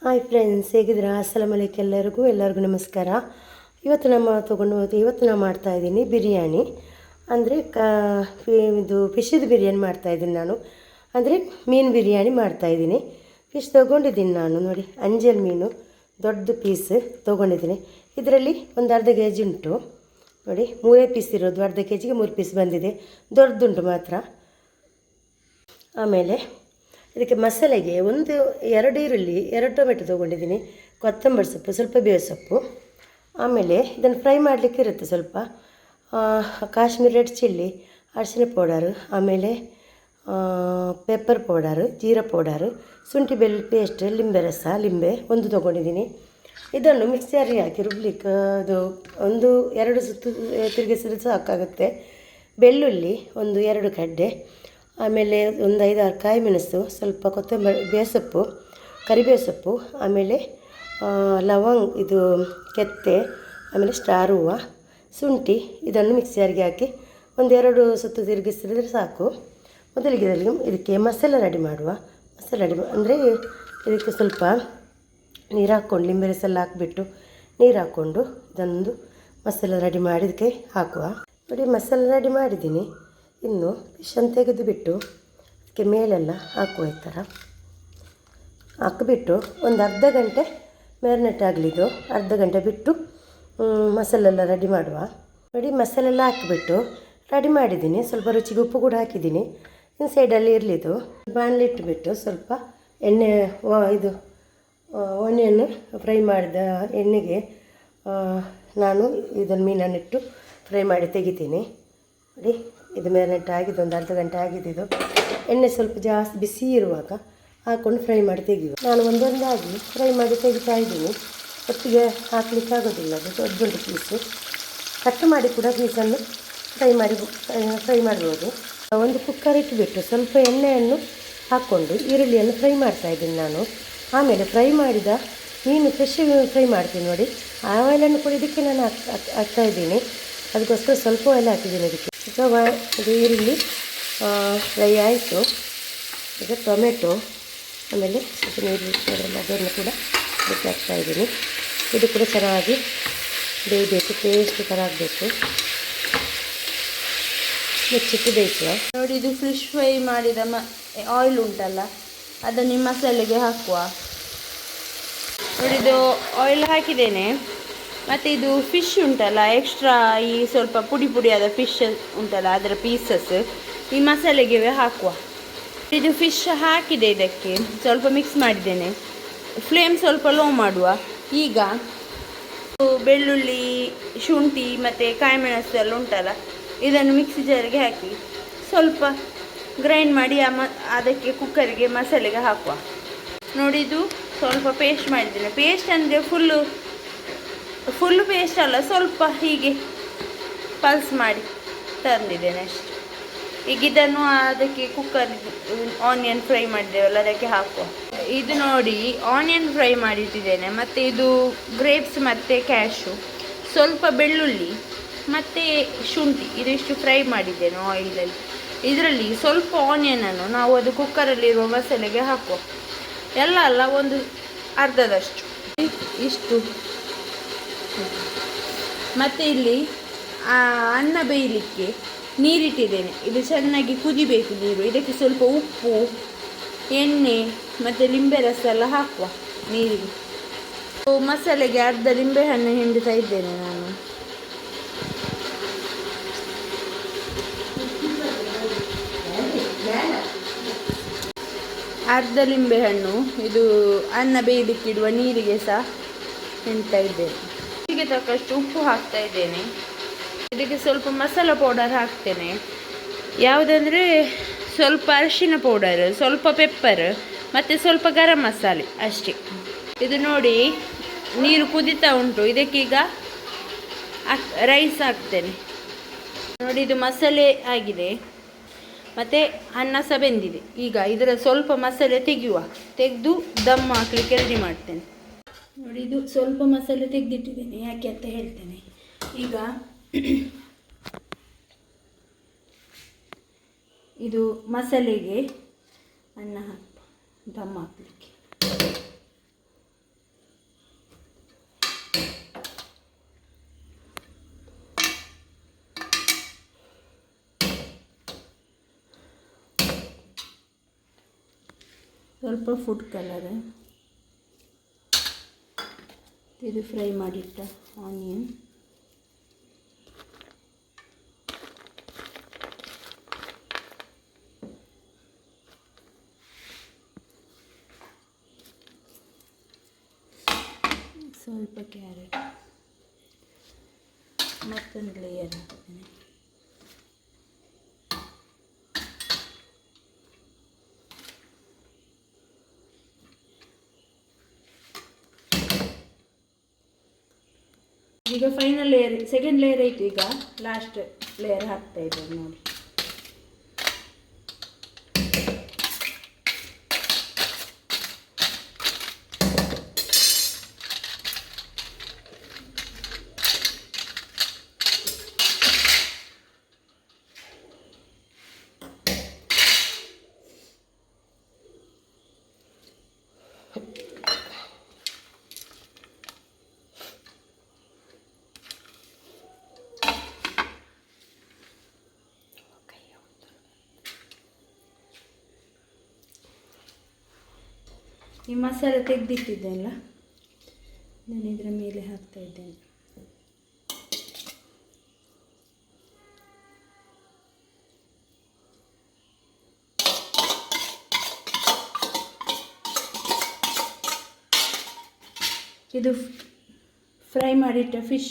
Hi friends, ಹೇಗಿದ್ದೀರಾ? ಅಸ್ಸಲಾಮು ಅಲೈಕುಮ್ ಎಲ್ಲರಿಗೂ ನಮಸ್ಕಾರ. ಇವತ್ತು ನಾವು ಮಾಡ್ತಾಯಿದ್ದೀನಿ ಬಿರಿಯಾನಿ. ಅಂದರೆ ಇದು ಫಿಶ್ದು ಬಿರಿಯಾನಿ ಮಾಡ್ತಾಯಿದ್ದೀನಿ ನಾನು. ಅಂದರೆ ಮೀನು ಬಿರಿಯಾನಿ ಮಾಡ್ತಾಯಿದ್ದೀನಿ. ಫಿಶ್ ತೊಗೊಂಡಿದ್ದೀನಿ ನಾನು, ನೋಡಿ ಅಂಜಲ್ ಮೀನು ದೊಡ್ಡ ಪೀಸ್ ತೊಗೊಂಡಿದ್ದೀನಿ. ಇದರಲ್ಲಿ ಒಂದು ಅರ್ಧ ಕೆ ಜಿ ಉಂಟು ನೋಡಿ, 3 ಪೀಸ್ ಇರೋದು. ಅರ್ಧ ಕೆ ಜಿಗೆ 3 ಪೀಸ್ ಬಂದಿದೆ, ದೊಡ್ಡದುಂಟು ಮಾತ್ರ. ಆಮೇಲೆ ಇದಕ್ಕೆ ಮಸಾಲೆಗೆ 2 ಈರುಳ್ಳಿ, 2 ಟೊಮೆಟೊ ತೊಗೊಂಡಿದ್ದೀನಿ, ಕೊತ್ತಂಬರಿ ಸೊಪ್ಪು, ಸ್ವಲ್ಪ ಬೇವು ಸೊಪ್ಪು. ಆಮೇಲೆ ಇದನ್ನು ಫ್ರೈ ಮಾಡಲಿಕ್ಕೆ ಇರುತ್ತೆ ಸ್ವಲ್ಪ ಕಾಶ್ಮೀರಿ ರೆಡ್ ಚಿಲ್ಲಿ, ಅರಿಶಿನ ಪೌಡರು, ಆಮೇಲೆ ಪೆಪ್ಪರ್ ಪೌಡರು, ಜೀರಾ ಪೌಡರು, ಶುಂಠಿ ಬೆಳ್ಳುಳ್ಳಿ ಪೇಸ್ಟ್, ಲಿಂಬೆ ರಸ, ಲಿಂಬೆ 1 ತೊಗೊಂಡಿದ್ದೀನಿ. ಇದನ್ನು ಮಿಕ್ಸರಿಗೆ ಹಾಕಿ ರುಬ್ಲಿಕ್ಕೆ ಅದು 1-2 ಸುತ್ತು ತಿರುಗಿಸಿದ್ರೆ ಸಾಕಾಗುತ್ತೆ. ಬೆಳ್ಳುಳ್ಳಿ 1-2 ಗಡ್ಡೆ, ಆಮೇಲೆ ಒಂದು 5-6 ಕಾಯಿ ಮೆಣಸು, ಸ್ವಲ್ಪ ಕೊತ್ತಂಬರಿ, ಬೇಸೊಪ್ಪು, ಕರಿಬೇವು ಸೊಪ್ಪು, ಆಮೇಲೆ ಇದು ಕೆತ್ತೆ, ಆಮೇಲೆ ಸ್ಟಾರ್ ಹೂವು, ಶುಂಠಿ. ಇದನ್ನು ಮಿಕ್ಸರಿಗೆ ಹಾಕಿ 1-2 ಸುತ್ತು ತಿರುಗಿಸಿದ್ರೆ ಸಾಕು. ಮೊದಲಿಗೆ ಇದಕ್ಕೆ ಮಸಾಲೆ ರೆಡಿ ಮಾಡುವ. ಅಂದರೆ ಇದಕ್ಕೆ ಸ್ವಲ್ಪ ನೀರು ಹಾಕ್ಕೊಂಡು, ಲಿಂಬೆ ರಸ ಎಲ್ಲ ಹಾಕಿಬಿಟ್ಟು ನೀರು ಹಾಕ್ಕೊಂಡು ಇದೊಂದು ಮಸಾಲೆ ರೆಡಿ ಮಾಡಿ ಇದಕ್ಕೆ ಹಾಕುವ. ನೋಡಿ, ಮಸಾಲೆ ರೆಡಿ ಮಾಡಿದ್ದೀನಿ. ಇನ್ನು ಫಿಶನ್ನು ತೆಗೆದುಬಿಟ್ಟು ಅದಕ್ಕೆ ಮೇಲೆಲ್ಲ ಹಾಕುವ. ಈ ಥರ ಹಾಕಿಬಿಟ್ಟು ಒಂದು ಅರ್ಧ ಗಂಟೆ ಮ್ಯಾರಿನೇಟ್ ಆಗಲಿದ್ದು, ಅರ್ಧ ಗಂಟೆ ಬಿಟ್ಟು ಮಸಾಲೆಲ್ಲ ರೆಡಿ ಮಾಡುವ. ನೋಡಿ, ಮಸಾಲೆಲ್ಲ ಹಾಕಿಬಿಟ್ಟು ರೆಡಿ ಮಾಡಿದ್ದೀನಿ. ಸ್ವಲ್ಪ ರುಚಿಗೆ ಉಪ್ಪು ಕೂಡ ಹಾಕಿದ್ದೀನಿ. ಇನ್ನು ಸೈಡಲ್ಲಿ ಇರಲಿದ್ದು ಬಾಣಲೆ ಇಟ್ಟುಬಿಟ್ಟು ಸ್ವಲ್ಪ ಎಣ್ಣೆ, ಆನಿಯನ್ನು ಫ್ರೈ ಮಾಡಿದ ಎಣ್ಣೆಗೆ ನಾನು ಇದನ್ನು ಮೀನನ್ನಿಟ್ಟು ಫ್ರೈ ಮಾಡಿ ತೆಗಿತೀನಿ. ನೋಡಿ, ಇದು ಮ್ಯಾರಿನೇಟ್ ಆಗಿದೆ, ಒಂದು ಅರ್ಧ ಗಂಟೆ ಆಗಿದ್ದು. ಎಣ್ಣೆ ಸ್ವಲ್ಪ ಜಾಸ್ತಿ ಬಿಸಿ ಇರುವಾಗ ಹಾಕ್ಕೊಂಡು ಫ್ರೈ ಮಾಡಿ ತೆಗೆಯುವ. ನಾನು ಒಂದೊಂದಾಗಿ ಫ್ರೈ ಮಾಡಿ ತೆಗಿತಾ ಇದ್ದೀನಿ. ಒಟ್ಟಿಗೆ ಹಾಕಲಿಕ್ಕೆ ಆಗೋದಿಲ್ಲ, ಅದು ದೊಡ್ಡ ಪೀಸು. ಕಟ್ ಮಾಡಿ ಕೂಡ ಪೀಸನ್ನು ಫ್ರೈ ಮಾಡ್ಬೋದು. ಒಂದು ಕುಕ್ಕರ್ ಇಟ್ಟುಬಿಟ್ಟು ಸ್ವಲ್ಪ ಎಣ್ಣೆಯನ್ನು ಹಾಕ್ಕೊಂಡು ಈರುಳ್ಳಿಯನ್ನು ಫ್ರೈ ಮಾಡ್ತಾಯಿದ್ದೀನಿ ನಾನು. ಆಮೇಲೆ ಫ್ರೈ ಮಾಡಿದ ಮೀನು ಫ್ರೆಶ್ ಫ್ರೈ ಮಾಡ್ತೀನಿ. ನೋಡಿ, ಆಯಿಲನ್ನು ಕೂಡ ಇದಕ್ಕೆ ನಾನು ಹಾಕ್ತಾಯಿದ್ದೀನಿ. ಅದಕ್ಕೋಸ್ಕರ ಸ್ವಲ್ಪ ಆಯಿಲ್ ಹಾಕಿದ್ದೀನಿ ಇದಕ್ಕೆ. ಇದು ಈರುಳ್ಳಿ ಫ್ರೈ ಆಯಿತು. ಈಗ ಟೊಮೆಟೊ, ಆಮೇಲೆ ಸ್ವಲ್ಪ ನೀರು ಇರ್ತದಲ್ಲ ಅದನ್ನು ಕೂಡ ಇದಕ್ಕೆ ಹಾಕ್ತಾಯಿದ್ದೀನಿ. ಇದು ಕೂಡ ಚೆನ್ನಾಗಿ ಬೇಯಬೇಕು, ಪೇಸ್ಟ್ ಥರ ಆಗಬೇಕು. ಮುಚ್ಚಿಟ್ಟು ಬೇಯಿಸುವ. ನೋಡಿ, ಇದು ಫಿಶ್ ಫ್ರೈ ಮಾಡಿದ ಆಯಿಲ್ ಉಂಟಲ್ಲ, ಅದನ್ನು ಮಸಾಲೆಗೆ ಹಾಕುವ. ನೋಡಿ, ಇದು ಆಯಿಲ್ ಹಾಕಿದ್ದೇನೆ. ಮತ್ತು ಇದು ಫಿಶ್ ಉಂಟಲ್ಲ, ಎಕ್ಸ್ಟ್ರಾ ಈ ಸ್ವಲ್ಪ ಪುಡಿಯಾದ ಫಿಶ್ ಉಂಟಲ್ಲ, ಅದರ ಪೀಸಸ್ ಈ ಮಸಾಲೆಗೆ ಹಾಕುವ. ಇದು ಫಿಶ್ ಹಾಕಿದೆ, ಇದಕ್ಕೆ ಸ್ವಲ್ಪ ಮಿಕ್ಸ್ ಮಾಡಿದ್ದೇನೆ. ಫ್ಲೇಮ್ ಸ್ವಲ್ಪ ಲೋ ಮಾಡುವ. ಈಗ ಬೆಳ್ಳುಳ್ಳಿ, ಶುಂಠಿ ಮತ್ತು ಕಾಯಿ ಮೆಣಸು ಎಲ್ಲ ಉಂಟಲ್ಲ, ಇದನ್ನು ಮಿಕ್ಸಿ ಜಾರಿಗೆ ಹಾಕಿ ಸ್ವಲ್ಪ ಗ್ರೈಂಡ್ ಮಾಡಿ ಅದಕ್ಕೆ ಕುಕ್ಕರಿಗೆ ಮಸಾಲೆಗೆ ಹಾಕುವ. ನೋಡಿ, ಇದು ಸ್ವಲ್ಪ ಪೇಸ್ಟ್ ಮಾಡಿದ್ದೇನೆ. ಪೇಸ್ಟ್ ಅಂದರೆ ಫುಲ್ಲು ಪೇಸ್ಟ್ ಅಲ್ಲ, ಸ್ವಲ್ಪ ಹೀಗೆ ಪಲ್ಸ್ ಮಾಡಿ ತಂದಿದ್ದೇನೆ ಅಷ್ಟೆ. ಈಗ ಇದನ್ನು ಅದಕ್ಕೆ ಕುಕ್ಕರ್ ಆನಿಯನ್ ಫ್ರೈ ಮಾಡಿದ್ದೇವಲ್ಲ ಅದಕ್ಕೆ ಹಾಕುವ. ಇದು ನೋಡಿ, ಆನಿಯನ್ ಫ್ರೈ ಮಾಡಿಟ್ಟಿದ್ದೇನೆ. ಮತ್ತು ಇದು ಗ್ರೇಪ್ಸ್ ಮತ್ತು ಕ್ಯಾಶು, ಸ್ವಲ್ಪ ಬೆಳ್ಳುಳ್ಳಿ ಮತ್ತು ಶುಂಠಿ, ಇದಿಷ್ಟು ಫ್ರೈ ಮಾಡಿದ್ದೇನೆ ಆಯಿಲಲ್ಲಿ. ಇದರಲ್ಲಿ ಸ್ವಲ್ಪ ಆನಿಯನನ್ನು ನಾವು ಅದು ಕುಕ್ಕರಲ್ಲಿರುವ ಮಸಾಲೆಗೆ ಹಾಕುವ. ಎಲ್ಲ ಅಲ್ಲ, ಒಂದು ಅರ್ಧದಷ್ಟು ಇಷ್ಟು. ಮತ್ತು ಇಲ್ಲಿ ಅನ್ನ ಬೇಯಲಿಕ್ಕೆ ನೀರಿಟ್ಟಿದ್ದೇನೆ. ಇದು ಚೆನ್ನಾಗಿ ಕುದಿಬೇಕು ನೀರು. ಇದಕ್ಕೆ ಸ್ವಲ್ಪ ಉಪ್ಪು, ಎಣ್ಣೆ ಮತ್ತು ಲಿಂಬೆ ರಸ ಎಲ್ಲ ಹಾಕುವ ನೀರಿಗೆ. ಮಸಾಲೆಗೆ ಅರ್ಧ ಲಿಂಬೆಹಣ್ಣು ಹಿಂಡ್ತಾ ಇದ್ದೇನೆ ನಾನು. ಅರ್ಧ ಲಿಂಬೆಹಣ್ಣು ಇದು ಅನ್ನ ಬೇಯಲಿಕ್ಕಿಡುವ ನೀರಿಗೆ ಸಹ ಹಿಂಡ್ತಾ ಇದ್ದೇನೆ. ಇದಕ್ಕೆ ತಕ್ಕಷ್ಟು ಉಪ್ಪು ಹಾಕ್ತಾ ಇದ್ದೇನೆ. ಇದಕ್ಕೆ ಸ್ವಲ್ಪ ಮಸಾಲ ಪೌಡರ್ ಹಾಕ್ತೇನೆ. ಯಾವುದಂದರೆ ಸ್ವಲ್ಪ ಅರಿಶಿನ ಪೌಡರ್, ಸ್ವಲ್ಪ ಪೆಪ್ಪರ್ ಮತ್ತು ಸ್ವಲ್ಪ ಗರಂ ಮಸಾಲೆ ಅಷ್ಟೇ. ಇದು ನೋಡಿ, ನೀರು ಕುದೀತಾ ಉಂಟು. ಇದಕ್ಕೀಗ ರೈಸ್ ಹಾಕ್ತೇನೆ. ನೋಡಿ, ಇದು ಮಸಾಲೆ ಆಗಿದೆ ಮತ್ತು ಅನ್ನ ಸಹ ಬೆಂದಿದೆ. ಈಗ ಇದರ ಸ್ವಲ್ಪ ಮಸಾಲೆ ತೆಗೆದು ದಮ್ ಹಾಕಲಿಕ್ಕೆ ರೆಡಿ ಮಾಡ್ತೇನೆ. ನೋಡಿ, ಇದು ಸ್ವಲ್ಪ ಮಸಾಲೆ ತೆಗೆದಿಟ್ಟಿದ್ದೇನೆ, ಯಾಕೆ ಅಂತ ಹೇಳ್ತೇನೆ. ಈಗ ಇದು ಮಸಾಲೆಗೆ ಅನ್ನ ದಮ್ ಹಾಕಲಿಕ್ಕೆ ಸ್ವಲ್ಪ ಫುಡ್ ಕಲರ್, ಇದು ಫ್ರೈ ಮಾಡಿಟ್ಟ ಆನಿಯನ್, ಸ್ವಲ್ಪ ಕ್ಯಾರೆಟ್, ಮತ್ತೊಂದು ಲೇಯರ್ ಹಾಕ್ತೇನೆ. ಈಗ ಫೈನಲ್ ಲೇಯರ್, ಸೆಕೆಂಡ್ ಲೇಯರ್ ಆಯಿತು. ಈಗ ಲಾಸ್ಟ್ ಲೇಯರ್ ಹಾಕ್ತಾ ಇದ್ದೇನೆ ನೋಡಿ. ಈ ಮಸಾಲೆ ತೆಗೆದಿಟ್ಟಿದ್ದೆಲ್ಲ ನಾನು ಇದರ ಮೇಲೆ ಹಾಕ್ತಾ ಇದ್ದೇನೆ. ಇದು ಫ್ರೈ ಮಾಡಿಟ್ಟ ಫಿಶ್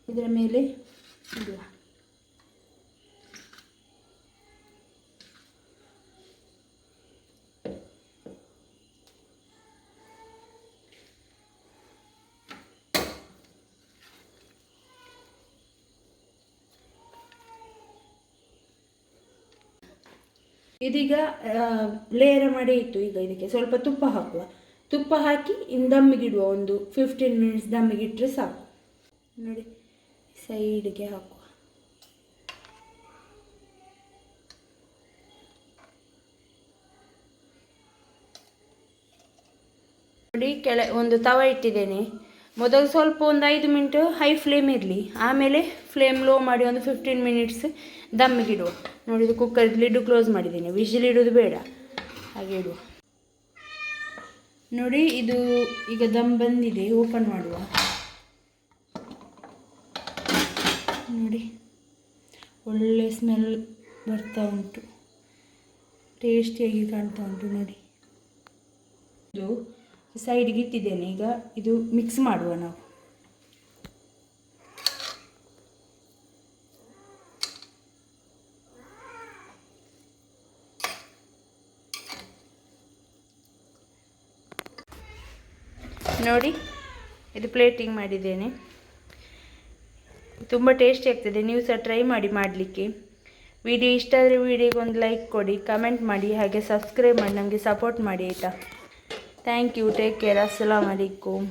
ಇದರ ಮೇಲೆ ಇಡುವ. ಇದೀಗ ಲೇಯರ್ ಮಾಡಿ ಇತ್ತು. ಈಗ ಇದಕ್ಕೆ ಸ್ವಲ್ಪ ತುಪ್ಪ ಹಾಕುವ. ತುಪ್ಪ ಹಾಕಿ ದಮ್ಮಿಗಿಡುವ. ಒಂದು 15 ಮಿನಿಟ್ಸ್ ದಮ್ಮಿಗಿಟ್ರೆ ಸಾಕು. ನೋಡಿ, ಸೈಡ್ಗೆ ಹಾಕುವ. ನೋಡಿ, ಒಂದು ತವ ಇಟ್ಟಿದ್ದೇನೆ. ಮೊದಲು ಸ್ವಲ್ಪ ಒಂದು 5 ಮಿನಿಟ್ ಹೈ ಫ್ಲೇಮ್ ಇರಲಿ, ಆಮೇಲೆ ಫ್ಲೇಮ್ ಲೋ ಮಾಡಿ ಒಂದು 15 ಮಿನಿಟ್ಸ್ ದಮ್ಮಿಗಿಡುವ. ನೋಡಿ, ಇದು ಕುಕ್ಕರ್ ಲಿಡ್ ಕ್ಲೋಸ್ ಮಾಡಿದ್ದೀನಿ. ವಿಷಿಲ್ ಇಡೋದು ಬೇಡ, ಹಾಗೆ ಇಡುವ. ನೋಡಿ, ಇದು ಈಗ ದಮ್ ಬಂದಿದೆ. ಓಪನ್ ಮಾಡುವ. ನೋಡಿ, ಒಳ್ಳೆ ಸ್ಮೆಲ್ ಬರ್ತಾ ಉಂಟು, ಟೇಸ್ಟಿಯಾಗಿ ಕಾಣ್ತಾ ಉಂಟು. ನೋಡಿ, ಇದು ಸೈಡ್ಗೆ ಇಟ್ಟಿದ್ದೇನೆ. ಈಗ ಇದು ಮಿಕ್ಸ್ ಮಾಡುವ ನಾವು. ನೋಡಿ, ಇದು ಪ್ಲೇಟಿಂಗ್ ಮಾಡಿದ್ದೇನೆ. ತುಂಬ ಟೇಸ್ಟಿ ಆಗ್ತದೆ. ನೀವು ಸಹ ಟ್ರೈ ಮಾಡಿ ಮಾಡಲಿಕ್ಕೆ. ವಿಡಿಯೋ ಇಷ್ಟ ಆದರೆ ವಿಡಿಯೋಗೆ ಒಂದು ಲೈಕ್ ಕೊಡಿ, ಕಮೆಂಟ್ ಮಾಡಿ, ಹಾಗೆ ಸಬ್ಸ್ಕ್ರೈಬ್ ಮಾಡಿ ನನಗೆ ಸಪೋರ್ಟ್ ಮಾಡಿ ಆಯಿತಾ. Thank you. Take care. ಅಸ್ಸಲಾಮು ಅಲೈಕುಮ್.